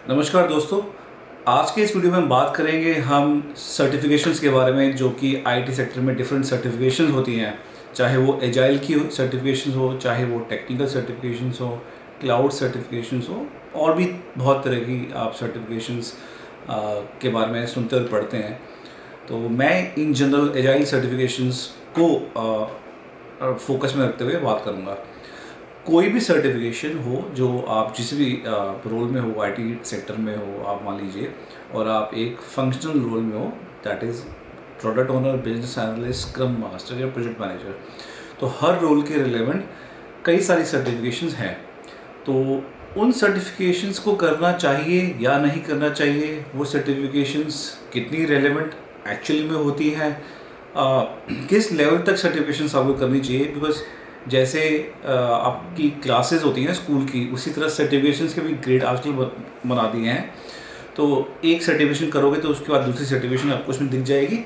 नमस्कार दोस्तों। आज के इस वीडियो में हम बात करेंगे हम सर्टिफिकेशंस के बारे में, जो कि आईटी सेक्टर में डिफरेंट सर्टिफिकेशंस होती हैं। चाहे वो एजाइल की सर्टिफिकेशंस हो, चाहे वो टेक्निकल सर्टिफिकेशंस हो, क्लाउड सर्टिफिकेशंस हो, और भी बहुत तरह की आप सर्टिफिकेशंस के बारे में सुनते और पढ़ते हैं। तो मैं इन जनरल एजाइल सर्टिफिकेशंस को फोकस में रखते हुए बात करूँगा। कोई भी सर्टिफिकेशन हो जो आप जिस भी रोल में हो, आईटी सेक्टर में हो, आप मान लीजिए, और आप एक फंक्शनल रोल में हो, that is product owner, business analyst, scrum master या प्रोजेक्ट मैनेजर, तो हर रोल के रिलेवेंट कई सारी सर्टिफिकेशंस हैं। तो उन सर्टिफिकेशंस को करना चाहिए या नहीं करना चाहिए, वो सर्टिफिकेशंस कितनी रेलेवेंट एक्चुअली में होती हैं, किस लेवल तक सर्टिफिकेशंस आपको करनी चाहिए। बिकॉज जैसे आपकी क्लासेस होती हैं स्कूल की, उसी तरह सर्टिफिकेशंस के भी ग्रेड आजकल बना दिए हैं। तो एक सर्टिफिकेशन करोगे तो उसके बाद दूसरी सर्टिफिकेशन आपको उसमें दिख जाएगी,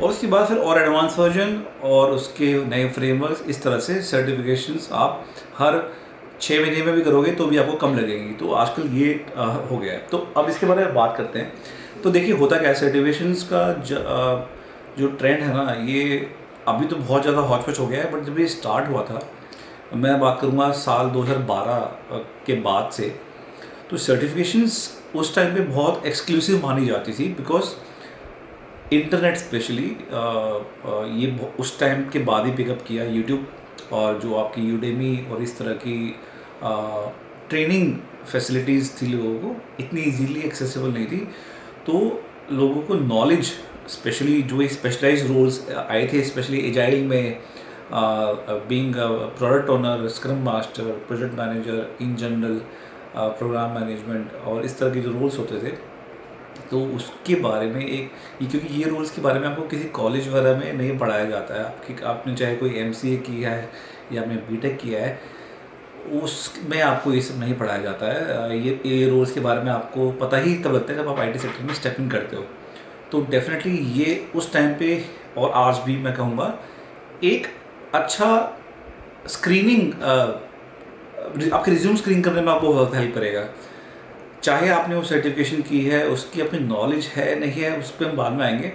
और उसके बाद फिर और एडवांस वर्जन और उसके नए फ्रेमवर्क्स, इस तरह से सर्टिफिकेशंस आप हर 6 महीने में भी करोगे तो भी आपको कम लगेगी। तो आजकल ये हो गया है। तो अब इसके बारे में बात करते हैं। तो देखिए, होता क्या है, सर्टिफिकेशंस का जो ट्रेंड है ना, ये अभी तो बहुत ज़्यादा हौच-पौच हो गया है, बट जब ये स्टार्ट हुआ था, मैं बात करूँगा साल 2012 के बाद से, तो सर्टिफिकेशंस उस टाइम पे बहुत एक्सक्लूसिव मानी जाती थी। बिकॉज इंटरनेट स्पेशली ये उस टाइम के बाद ही पिकअप किया, यूट्यूब और जो आपकी यूडेमी और इस तरह की ट्रेनिंग फैसिलिटीज़ थी, लोगों को इतनी इजीली एक्सेसिबल नहीं थी। तो लोगों को नॉलेज, स्पेशली जो एक स्पेशलाइज्ड रोल्स आए थे, स्पेशली एजाइल में, being product owner, scrum master, project manager, in general program management, और इस तरह के जो रोल्स होते थे, तो उसके बारे में क्योंकि ये रोल्स के बारे में आपको किसी कॉलेज वगैरह में नहीं पढ़ाया जाता है। आपने चाहे कोई एमसीए किया है या आपने बीटेक किया है, उसमें आपको ये सब नहीं पढ़ाया जाता है। ये रोल्स के बारे में आपको पता ही तब लगता है जब आप आईटी सेक्टर में स्टेप इन करते हो। तो डेफिनेटली ये उस टाइम पे, और आज भी मैं कहूँगा, एक अच्छा स्क्रीनिंग, आपके रिज्यूम स्क्रीन करने में आपको बहुत हेल्प करेगा। चाहे आपने वो सर्टिफिकेशन की है, उसकी अपनी नॉलेज है नहीं है, उस पर हम बाद में आएंगे,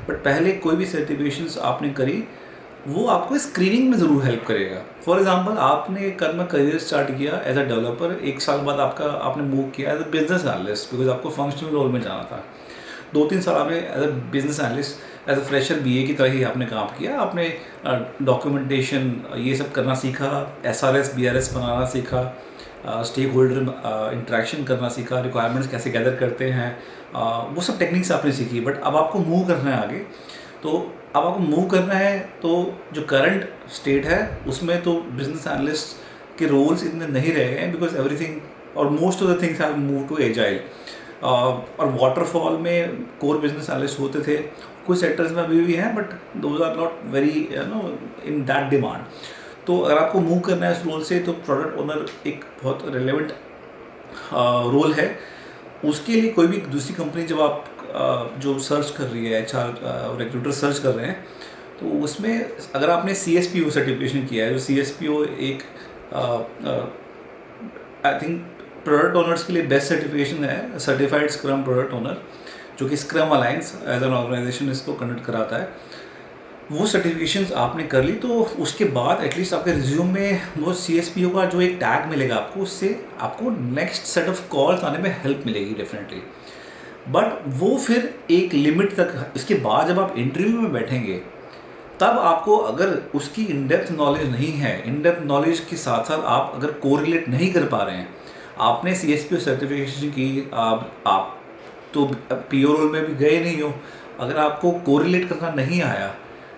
बट पहले कोई भी सर्टिफिकेशंस आपने करी, वो आपको स्क्रीनिंग में ज़रूर हेल्प करेगा। फॉर एग्जांपल, आपने कर्म करियर स्टार्ट किया एज अ डेवलपर, 1 साल बाद आपने मूव किया as a business analyst, because आपको फंक्शनल रोल में जाना था। 2-3 साल आपने as a business analyst, as a fresher BA की तरह ही आपने काम किया। आपने डॉक्यूमेंटेशन ये सब करना सीखा, एसआरएस बीआरएस बनाना सीखा, स्टेक होल्डर इंटरेक्शन करना सीखा, रिक्वायरमेंट्स कैसे गैदर करते हैं, वो सब टेक्निक्स आपने सीखी। बट अब आपको मूव करना है आगे। तो अब आपको मूव करना है, तो जो करंट स्टेट है उसमें तो बिजनेस एनालिस्ट के रोल्स इतने नहीं रह गए हैं, बिकॉज एवरीथिंग और most of the things have move to agile. और वाटरफॉल में कोर बिजनेस एनालिस्ट होते थे, कुछ सेक्टर्स में अभी भी हैं, but those are not very in that demand. तो अगर आपको मूव करना है इस रोल से, तो प्रोडक्ट ओनर एक बहुत रिलेवेंट रोल है। उसके लिए कोई भी दूसरी कंपनी जब आप जो सर्च कर रही है, एचआर रिक्रूटर सर्च कर रहे हैं, तो उसमें अगर आपने CSPO सर्टिफिकेशन किया है, जो CSPO एक आई थिंक प्रोडक्ट ओनर्स के लिए बेस्ट सर्टिफिकेशन है, सर्टिफाइड स्क्रम प्रोडक्ट ओनर, जो कि Scrum Alliance as an organization इसको कंडक्ट कराता है। वो सर्टिफिकेशंस आपने कर ली, तो उसके बाद एटलीस्ट आपके रिज्यूम में वो CSPO का जो एक टैग मिलेगा आपको, उससे आपको नेक्स्ट सेट ऑफ कॉल्स आने में हेल्प मिलेगी डेफिनेटली। बट वो फिर एक लिमिट तक, इसके बाद जब आप इंटरव्यू में बैठेंगे, तब आपको अगर उसकी इन डेप्थ नॉलेज नहीं है, इन डेप्थ नॉलेज के साथ साथ आप अगर कोरिलेट नहीं कर पा रहे हैं, आपने CSPO सर्टिफिकेशन की, आप तो PO रोल में भी गए नहीं हो, अगर आपको कोरिलेट करना नहीं आया,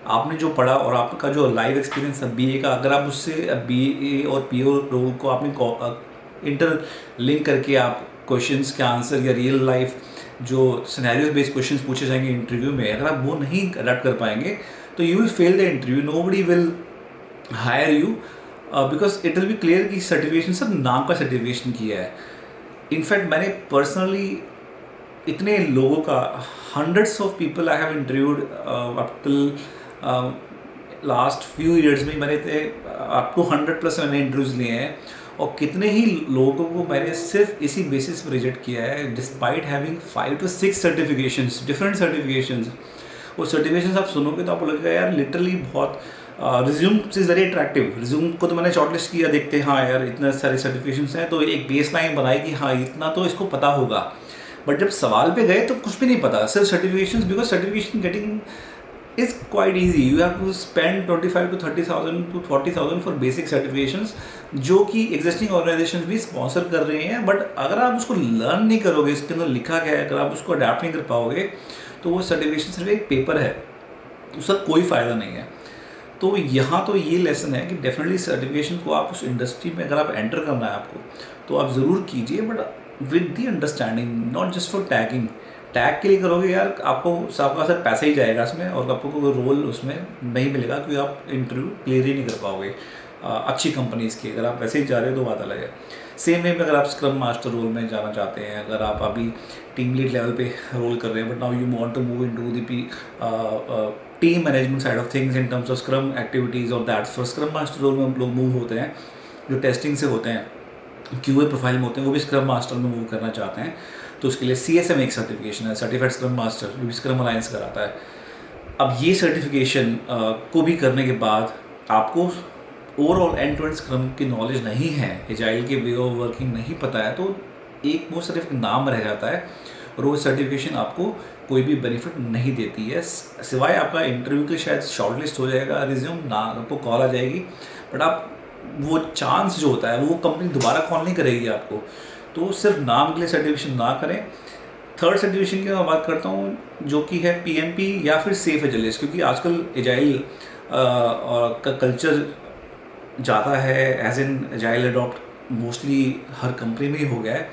आपने जो पढ़ा और आपका जो लाइव एक्सपीरियंस है BA का, अगर आप उससे BA और PO रोल को आपने इंटर लिंक करके आप क्वेश्चंस के आंसर या रियल लाइफ जो सिनेरियो बेस्ड क्वेश्चंस पूछे जाएंगे इंटरव्यू में, अगर आप वो नहीं अडेप्ट कर पाएंगे, तो you will fail the interview, nobody will hire you, because it will be clear कि सर्टिफिकेशन सब नाम का सर्टिफिकेशन किया है। इनफैक्ट मैंने पर्सनली इतने लोगों का, hundreds of people I have interviewed up till last few years में, मैंने अप टू 100+ मैंने इंटरव्यूज़ लिए हैं, और कितने ही लोगों को मैंने सिर्फ इसी बेसिस पर रिजेक्ट किया है, despite having 5 to 6 certifications, different certifications. वो सर्टिफिकेशंस आप सुनोगे तो आपको लगेगा यार लिटरली बहुत resume is very attractive. Resume को तो मैंने शॉर्टलिस्ट किया, देखते हाँ यार इतने सारे सर्टिफिकेशंस हैं, तो एक बेस लाइन बनाई कि हाँ इतना तो इसको पता होगा। बट जब सवाल पे गए तो कुछ भी नहीं पता, सिर्फ certifications, because certification getting is quite easy. You have to spend 25 to 30,000 to 40,000 for basic certifications, जो कि existing organizations भी sponsor कर रहे हैं। बट अगर आप उसको लर्न नहीं करोगे, इसके अंदर लिखा क्या है, अगर आप उसको अडेप्ट नहीं कर पाओगे तो वो सर्टिफिकेशन सिर्फ एक पेपर है, उसका कोई फ़ायदा नहीं है। तो यहाँ तो ये लेसन है कि डेफिनेटली सर्टिफिकेशन को आप उस इंडस्ट्री में अगर आप एंटर करना है आपको, तो आप ज़रूर कीजिए, but with the understanding, not just for tagging. Tag के लिए करोगे यार आपको आपका सिर्फ पैसा ही जाएगा इसमें, और आपको कोई रोल उसमें नहीं मिलेगा क्योंकि आप इंटरव्यू क्लियर ही नहीं कर पाओगे अच्छी कंपनीज़ की। अगर आप वैसे ही जा रहे हो तो बात अलग है। सेम वे में अगर आप स्क्रम मास्टर रोल में जाना चाहते हैं, अगर आप अभी टीम लीड लेवल पे रोल कर रहे हैं, but now you want to move into the team management side of things in terms of scrum activities और that, for scrum master role में हम लोग मूव होते हैं, जो टेस्टिंग से होते हैं, क्यूए प्रोफाइल में होते हैं, वो भी स्क्रम मास्टर में मूव करना चाहते हैं। तो उसके लिए CSM एक सर्टिफिकेशन है, सर्टिफाइड स्क्रम मास्टर, जो भी स्क्रम अलायंस कराता है। अब ये सर्टिफिकेशन को भी करने के बाद आपको overall end to end scrum की नॉलेज नहीं है, एजाइल के वे ऑफ वर्किंग नहीं पता है, तो एक वो सिर्फ नाम रह जाता है, और वो सर्टिफिकेशन आपको कोई भी बेनिफिट नहीं देती है, सिवाय आपका इंटरव्यू के शायद शॉर्टलिस्ट हो जाएगा रिज्यूम ना, आपको कॉल आ जाएगी, बट आप वो चांस जो होता है वो कंपनी दोबारा कॉल नहीं करेगी आपको। तो सिर्फ नाम के लिए सर्टिफिकेशन ना करें। थर्ड सर्टिफिकेशन की मैं बात करता हूँ, जो कि है PMP या फिर सेफ एजाइलिस्ट, क्योंकि आजकल एजाइल का कल्चर ज़्यादा है, as in agile adopt mostly हर कंपनी में ही हो गया है।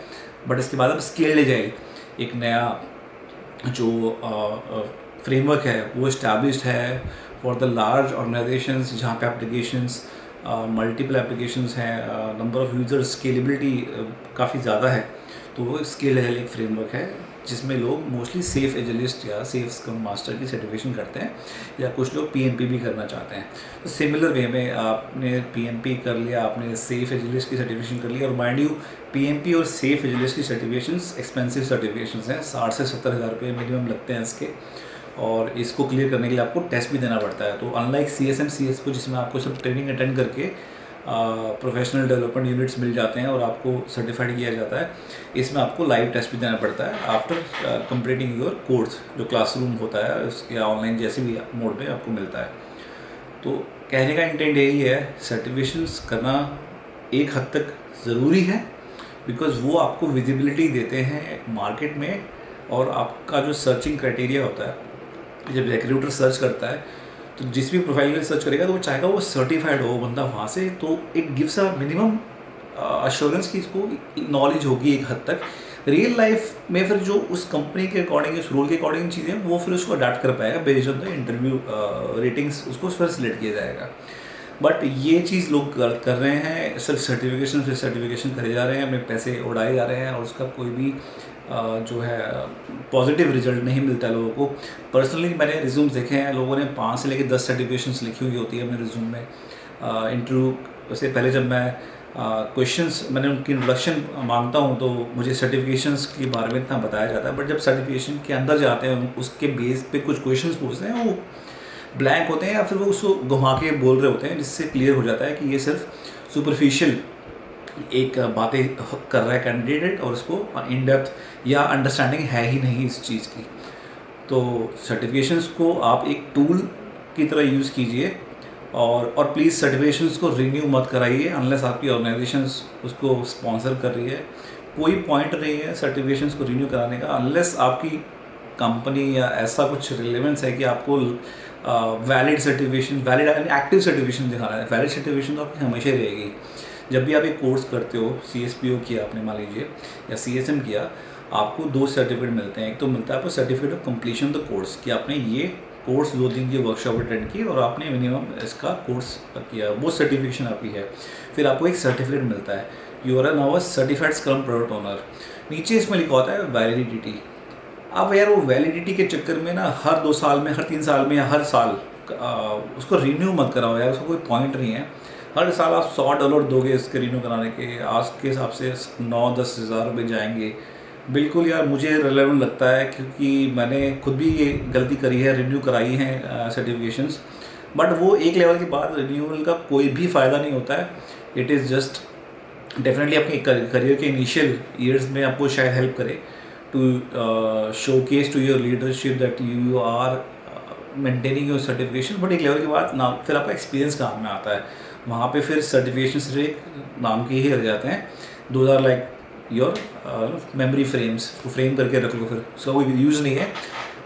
बट इसके बाद अब स्केल्ड एजाइल एक नया जो फ्रेमवर्क है वो इस्टेब्लिश्ड है फॉर द लार्ज ऑर्गेनाइजेशंस, जहाँ पे एप्लीकेशंस मल्टीपल एप्लीकेशंस हैं, नंबर ऑफ़ यूज़र्स, स्केलेबिलिटी काफ़ी ज़्यादा है। तो वो स्केल एजाइल एक फ्रेमवर्क है जिसमें लोग मोस्टली सेफ एजाइलिस्ट या सेफ स्क्रम मास्टर की सर्टिफिकेशन करते हैं, या कुछ लोग PMP भी करना चाहते हैं। तो सिमिलर वे में आपने PMP कर लिया, आपने सेफ एजाइलिस्ट की सर्टिफिकेशन कर लिया, और माइंड यू PMP और सेफ एजाइलिस्ट की सर्टिफिकेशंस एक्सपेंसिव सर्टिफिकेशंस हैं, 60 से 70 हज़ार रुपये मिनिमम लगते हैं इसके, और इसको क्लियर करने के लिए आपको टेस्ट भी देना पड़ता है। तो अनलाइक CSM CSP जिसमें आपको सब ट्रेनिंग अटेंड करके प्रोफेशनल डेवलपमेंट यूनिट्स मिल जाते हैं और आपको सर्टिफाइड किया जाता है, इसमें आपको लाइव टेस्ट भी देना पड़ता है आफ्टर कंप्लीटिंग योर कोर्स, जो क्लासरूम होता है या ऑनलाइन जैसे भी मोड में आपको मिलता है। तो कहने का इंटेंट यही है, सर्टिफिकेशंस करना एक हद तक ज़रूरी है, बिकॉज़ वो आपको विजिबिलिटी देते हैं मार्केट में, और आपका जो सर्चिंग क्राइटेरिया होता है, जब रिक्रूटर सर्च करता है तो जिस भी प्रोफाइल में सर्च करेगा तो वो चाहेगा वो सर्टिफाइड हो बंदा वहाँ से, तो it gives a minimum assurance कि इसको नॉलेज होगी एक हद तक। रियल लाइफ में फिर जो उस कंपनी के अकॉर्डिंग, उस रोल के अकॉर्डिंग चीज़ें वो फिर उसको अडाप्ट कर पाएगा based on the interview ratings, उसको फिर सिलेक्ट किया जाएगा। बट ये चीज़ लोग कर रहे हैं, सिर्फ सर्टिफिकेशन फिर सर्टिफिकेशन करे जा रहे हैं, अपने पैसे उड़ाए जा रहे हैं, और उसका कोई भी जो है पॉजिटिव रिजल्ट नहीं मिलता है लोगों को। पर्सनली मैंने रिज्यूम्स देखे हैं, लोगों ने 5 से लेकर 10 सर्टिफिकेशंस लिखी हुई होती है अपने रिज्यूम में। इंटरव्यू से पहले जब मैं क्वेश्चंस मैंने उनकी इंट्रोडक्शन मांगता हूँ तो मुझे सर्टिफिकेशंस के बारे में इतना बताया जाता है, बट जब सर्टिफिकेशन के अंदर जाते हैं उसके बेस पे कुछ क्वेश्चंस पूछते हैं, वो ब्लैंक होते हैं या फिर वो उसको घुमा के बोल रहे होते हैं, जिससे क्लियर हो जाता है कि ये सिर्फ सुपरफिशियल एक बातें कर रहा है कैंडिडेट, और उसको इन डेप्थ या अंडरस्टैंडिंग है ही नहीं इस चीज़ की। तो सर्टिफिकेशंस को आप एक टूल की तरह यूज़ कीजिए, और प्लीज़ सर्टिफिकेशंस को रिन्यू मत कराइए अनलेस आपकी ऑर्गेनाइजेशंस उसको स्पॉन्सर कर रही है। कोई पॉइंट नहीं है सर्टिफिकेशंस को रिन्यू कराने का अनलेस आपकी कंपनी या ऐसा कुछ रिलेवेंस है कि आपको valid certification, valid active certification दिखाना है। वैलिड सर्टिफिकेशन तो आपकी हमेशा रहेगी। जब भी आप एक कोर्स करते हो, CSPO किया आपने मान लीजिए, या CSM किया, आपको 2 सर्टिफिकेट मिलते हैं। एक तो मिलता है आपको certificate of completion the course, कि आपने ये कोर्स 2 दिन की वर्कशॉप अटेंड की और आपने मिनिमम इसका कोर्स किया, वो सर्टिफिकेशन आपकी है। फिर आपको एक सर्टिफिकेट मिलता है, you are now a certified scrum product owner. नीचे इसमें लिखा होता है वैलिडिटी। अब यार वो वैलिडिटी के चक्कर में ना हर 2 साल में, हर 3 साल में या हर साल उसको रिन्यू मत कराओ यार, उसका कोई पॉइंट नहीं है। हर साल आप $100 दोगे इसके रिन्यू कराने के, आज के हिसाब से 9-10 हज़ार रुपये जाएंगे। बिल्कुल यार मुझे रिलेवेंट लगता है, क्योंकि मैंने खुद भी ये गलती करी है, रिन्यू कराई हैं सर्टिफिकेशंस, बट वो एक लेवल के बाद रिन्यूअल का कोई भी फ़ायदा नहीं होता है। इट इज़ जस्ट डेफिनेटली अपनी करियर के इनिशियल ईयर्स में आपको शायद हेल्प करे to showcase to your leadership that you are maintaining your certification, but एक लेवल के बाद ना फिर आपका एक्सपीरियंस काम में आता है। वहाँ पे फिर सर्टिफिकेशन सिर्फ नाम के ही रह जाते हैं। Those are like your memory frames, तो फ्रेम करके रख लो, फिर उसका कोई यूज़ नहीं है,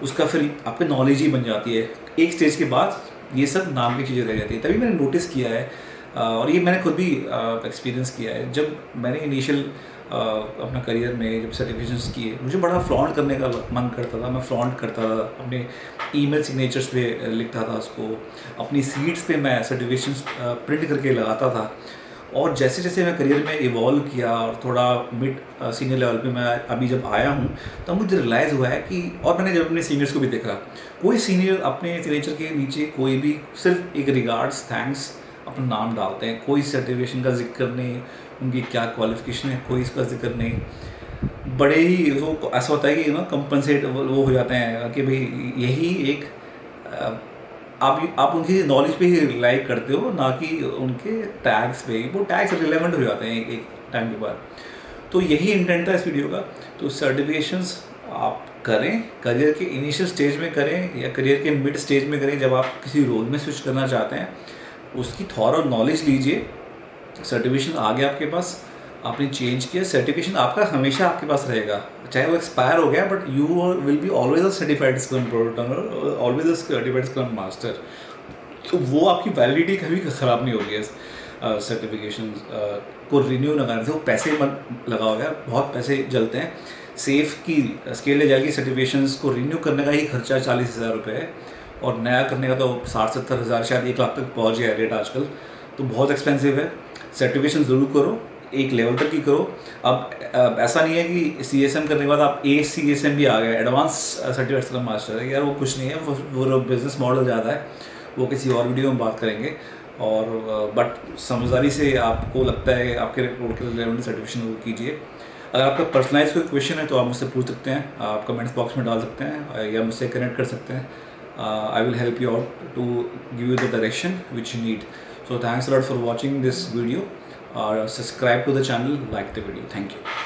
उसका फिर आपकी नॉलेज ही बन जाती है। एक स्टेज के बाद ये सब नाम की चीज़ें रह जाती है। तभी मैंने नोटिस किया है और ये मैंने खुद भी एक्सपीरियंस किया है, जब मैंने इनिशियल अपना करियर में जब सर्टिफिकेशंस किए, मुझे बड़ा फ्लॉन्ट करने का मन करता था। मैं फ्लॉन्ट करता था, अपने ईमेल सिग्नेचर्स पे लिखता था उसको, अपनी सीट्स पे मैं सर्टिफिकेशंस प्रिंट करके लगाता था। और जैसे जैसे मैं करियर में इवॉल्व किया और थोड़ा मिड सीनियर लेवल पे मैं अभी जब आया हूँ, तब मुझे रियलाइज़ हुआ है कि, और मैंने जब अपने सीनियर्स को भी देखा, कोई सीनियर अपने सिग्नेचर के नीचे कोई भी सिर्फ एक रिगार्ड्स थैंक्स अपना नाम डालते हैं, कोई सर्टिफिकेशन का जिक्र नहीं, उनकी क्या क्वालिफिकेशन है कोई इसका जिक्र नहीं। बड़े ही वो ऐसा होता है कि कंपनसेट वो हो जाते हैं कि भाई यही एक आप उनकी नॉलेज पे ही रिलाई करते हो, ना कि उनके टैग्स पे। वो टैग्स रिलेवेंट हो जाते हैं एक टाइम के बाद। तो यही इंटेंट था इस वीडियो का। तो सर्टिफिकेशंस आप करें, करियर के इनिशियल स्टेज में करें या करियर के मिड स्टेज में करें, जब आप किसी रोल में स्विच करना चाहते हैं, उसकी थॉरो नॉलेज लीजिए। सर्टिफिकेशन आ गया आपके पास, आपने चेंज किया, सर्टिफिकेशन आपका हमेशा आपके पास रहेगा, चाहे वो एक्सपायर हो गया, but you will be always a certified scrum product owner, always a certified scrum master. तो वो आपकी वैलिडिटी कभी ख़राब नहीं होगी। सर्टिफिकेशन को रिन्यू ना करने से वो पैसे मत लगाओ यार, बहुत पैसे जलते हैं। सेफ की स्केल ले जाएगी, सर्टिफिकेशंस को रिन्यू करने का ही खर्चा 40,000 रुपये है, और नया करने का तो 60-70 हज़ार, शायद 1 लाख तक पहुँच गया रेट आजकल। तो बहुत एक्सपेंसिव है। सर्टिफिकेशन ज़रूर करो, एक लेवल तक ही करो। अब ऐसा नहीं है कि CSM करने के बाद आप ACSM भी आ गए, एडवांस सर्टिफाइड स्क्रम मास्टर है, यार वो कुछ नहीं है, वो बिज़नेस मॉडल ज़्यादा है, वो किसी और वीडियो में बात करेंगे। और बट समझदारी से आपको लगता है आपके रोल के लेवल सर्टिफिकेशन कीजिए। अगर आपका पर्सनलाइज कोई क्वेश्चन है तो आप मुझसे पूछ सकते हैं, आप कमेंट्स बॉक्स में डाल सकते हैं या मुझसे कनेक्ट कर सकते हैं। I will help you out to give you the direction which you need. So thanks a lot for watching this video, or subscribe to the channel, like the video. Thank you.